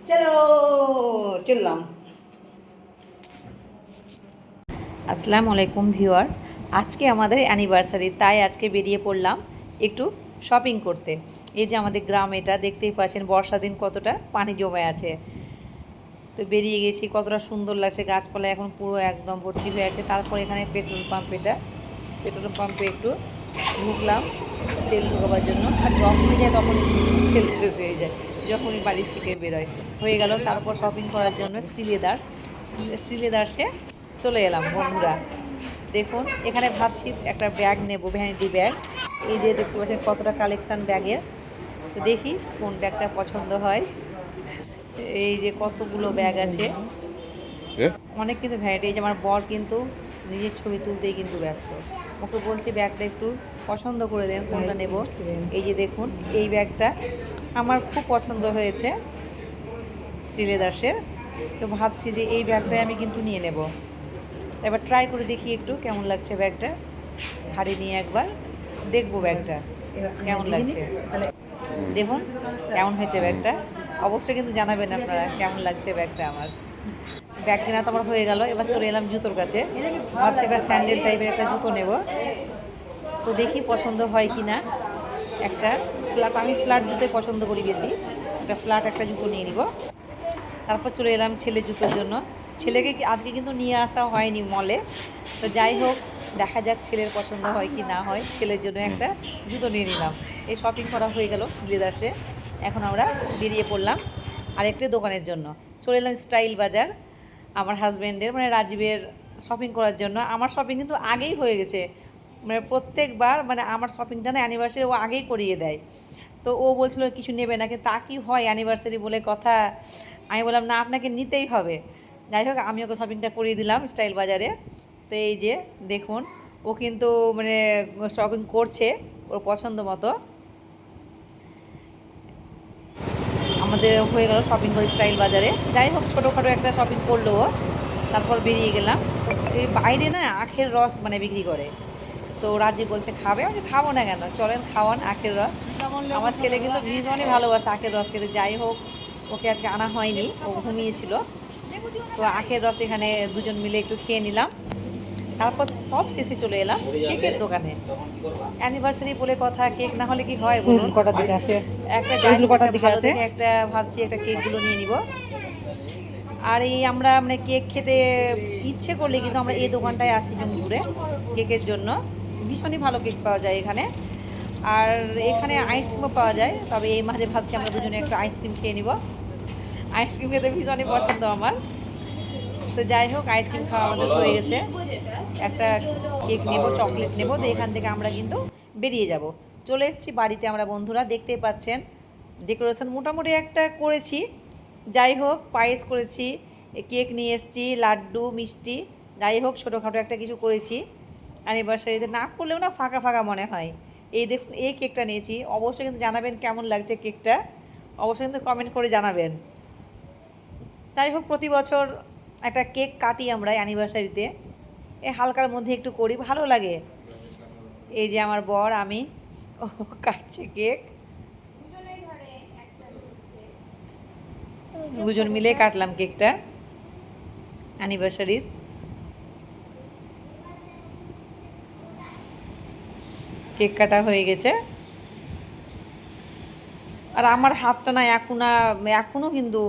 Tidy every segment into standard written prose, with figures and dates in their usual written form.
চলো চললাম। আসসালামু আলাইকুম ভিউয়ার্স, আজকে আমাদের অ্যানিভার্সারি, তাই আজকে বেরিয়ে পড়লাম একটু শপিং করতে। এই যে আমাদের গ্রাম, এটা দেখতেই পাচ্ছেন বর্ষা দিন কতটা পানি জমে আছে। তো বেরিয়ে গেছি, কতটা সুন্দর লাগছে, গাছপালা এখন পুরো একদম ভর্তি হয়ে আছে। তারপর এখানে পেট্রোল পাম্প, এটা পেট্রোল পাম্পে একটু ঢুকলাম তেল ঢোকাবার জন্য। আর যখনই যায় তখনই তেল শেষ হয়ে যায়, যখনই বাড়ির থেকে বেরোয়। হয়ে গেল তারপর শপিং করার জন্য শ্রীলেদার্সে চলে এলাম বন্ধুরা। দেখুন এখানে ভাবছি একটা ব্যাগ নেব, ভ্যানিটি ব্যাগ। এই যে দেখতে পাচ্ছেন কতটা কালেকশান ব্যাগের। তো দেখি কোন ব্যাগটা পছন্দ হয়। এই যে কতগুলো ব্যাগ আছে, অনেক কিন্তু ভ্যারাইটি। এই যে আমার বর কিন্তু নিজের ছবি তুলতেই কিন্তু ব্যস্ত। ওকে বলছি ব্যাগটা একটু পছন্দ করে দেন, কোনটা নেব। এই যে দেখুন এই ব্যাগটা আমার খুব পছন্দ হয়েছে শ্রীলেদার্সের। তো ভাবছি যে এই ব্যাগটাই আমি কিন্তু নিয়ে নেব। এবার ট্রাই করে দেখি একটু কেমন লাগছে ব্যাগটা, হাড়ি নিয়ে একবার দেখবো ব্যাগটা কেমন লাগছে। দেখুন কেমন হয়েছে ব্যাগটা, অবশ্যই কিন্তু জানাবেন আপনারা কেমন লাগছে ব্যাগটা। আমার ব্যাগ কেনা তো আমার হয়ে গেল, এবার চলে এলাম জুতোর কাছে। ভাবছি একটা স্যান্ডেল টাইপের একটা জুতো নেব। তো দেখি পছন্দ হয় কি না। একটা ফ্ল্যাট, আমি ফ্ল্যাট জুতোই পছন্দ করি বেশি, একটা ফ্ল্যাট একটা জুতো নিয়ে নিব। তারপর চলে এলাম ছেলের জুতোর জন্য। ছেলেকে আজকে কিন্তু নিয়ে আসা হয়নি মলে। তো যাই হোক, দেখা যাক ছেলের পছন্দ হয় কি না হয়। ছেলের জন্য একটা জুতো নিয়ে নিলাম। এই শপিং করা হয়ে গেল শ্রীলেদার্সে। এখন আমরা বেরিয়ে পড়লাম আরেকটি দোকানের জন্য। চলে এলাম স্টাইল বাজার আমার হাজব্যান্ডের মানে রাজীবের শপিং করার জন্য। আমার শপিং কিন্তু আগেই হয়ে গেছে, মানে প্রত্যেকবার মানে আমার শপিংটা না অ্যানিভার্সারি ও আগেই করিয়ে দেয়। তো ও বলছিল কিছু নেবে না, কিন্তু তা কি হয়, অ্যানিভার্সারি বলে কথা। আমি বললাম না, আপনাকে নিতেই হবে। যাই হোক আমি ওকে শপিংটা করিয়ে দিলাম স্টাইল বাজারে। তো এই যে দেখুন ও কিন্তু মানে শপিং করছে ওর পছন্দ মতো। আমাদের হয়ে গেল শপিং করে স্টাইল বাজারে। যাই হোক ছোটোখাটো একটা শপিং করলো ও। তারপর বেরিয়ে গেলাম। এই বাইরে না আখের রস মানে বিক্রি করে। তো রাজি বলছে খাবে, আমি খাবো না কেন, চলেন খাওয়ান আখের রস। আমার ছেলে কিন্তু ভীষণই ভালোবাসে আখের রস খেতে। যাই হোক ওকে আজকে আনা হয়নি, ও ঘুমিয়েছিল। তো আখের রস এখানে দুজন মিলে একটু খেয়ে নিলাম। তারপর সব শেষে চলে এলাম কেকের দোকানে। অ্যানিভার্সারি বলে কথা, কেক না হলে কি হয় বলুন। কটার দিকে আছে একটা, কটার দিকে আছে একটা, ভাবছি একটা কেকগুলো নিয়ে নিব। আর এই আমরা মানে কেক খেতে ইচ্ছে করলে কিন্তু আমরা এই দোকানটায় আসি জঙ্গিপুরে কেকের জন্য। ভীষণই ভালো কেক পাওয়া যায় এখানে। আর এখানে আইসক্রিমও পাওয়া যায়, তবে এই মাঝে ভাবছি আমরা দুজনে একটা আইসক্রিম খেয়ে নিব। আইসক্রিম খেতে ভীষণই পছন্দ আমার। তো যাই হোক আইসক্রিম খাওয়া আমাদের হয়ে গেছে, একটা কেক নেব, চকলেট নেব। তো এখান থেকে আমরা কিন্তু বেরিয়ে যাব। চলে এসেছি বাড়িতে আমরা বন্ধুরা, দেখতেই পাচ্ছেন ডেকোরেশন মোটামুটি একটা করেছি। যাই হোক পায়েস করেছি, কেক নিয়ে এসেছি, লাড্ডু মিষ্টি। যাই হোক ছোটোখাটো একটা কিছু করেছি। অ্যানিভার্সারিতে না করলেও না ফাঁকা ফাঁকা মনে হয়। এই দেখুন এই কেকটা নিয়েছি, অবশ্যই কিন্তু জানাবেন কেমন লাগছে কেকটা, অবশ্যই কিন্তু কমেন্ট করে জানাবেন। যাই হোক প্রতি বছর একটা কেক কাটি আমরা অ্যানিভার্সারিতে, এই হালকার মধ্যে একটু করি, ভালো লাগে। এই যে আমার বর, আমি, ও কাটছে কেক, দুজন মিলে কাটলাম কেকটা অ্যানিভার্সারির। কেক কাটা হয়ে গেছে। আর আমার হাতটা না এখনও কিন্তু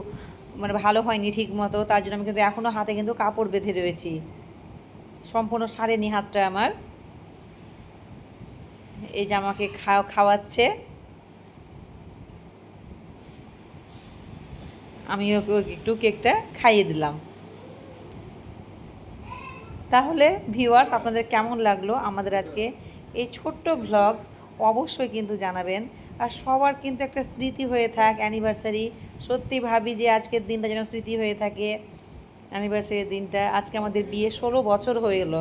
মানে ভালো হয়নি ঠিক মতো, তার জন্য আমি কিন্তু এখনও হাতে কিন্তু কাপড় বেঁধে রয়েছি, সম্পূর্ণ সারেনি হাতটা আমার। এই যে আমাকে খাওয়াচ্ছে, আমি ওকে একটু কেকটা খাইয়ে দিলাম। তাহলে ভিউয়ার্স আপনাদের কেমন লাগলো আমাদের আজকে এই ছোট্ট ভ্লগস, অবশ্যই কিন্তু জানাবেন। আর সবার কিন্তু একটা স্মৃতি হয়ে থাক অ্যানিভার্সারি। সত্যি ভাবি যে আজকের দিনটা যেন স্মৃতি হয়ে থাকে, অ্যানিভার্সারির দিনটা। আজকে আমাদের বিয়ে 16 বছর হয়ে গেলো।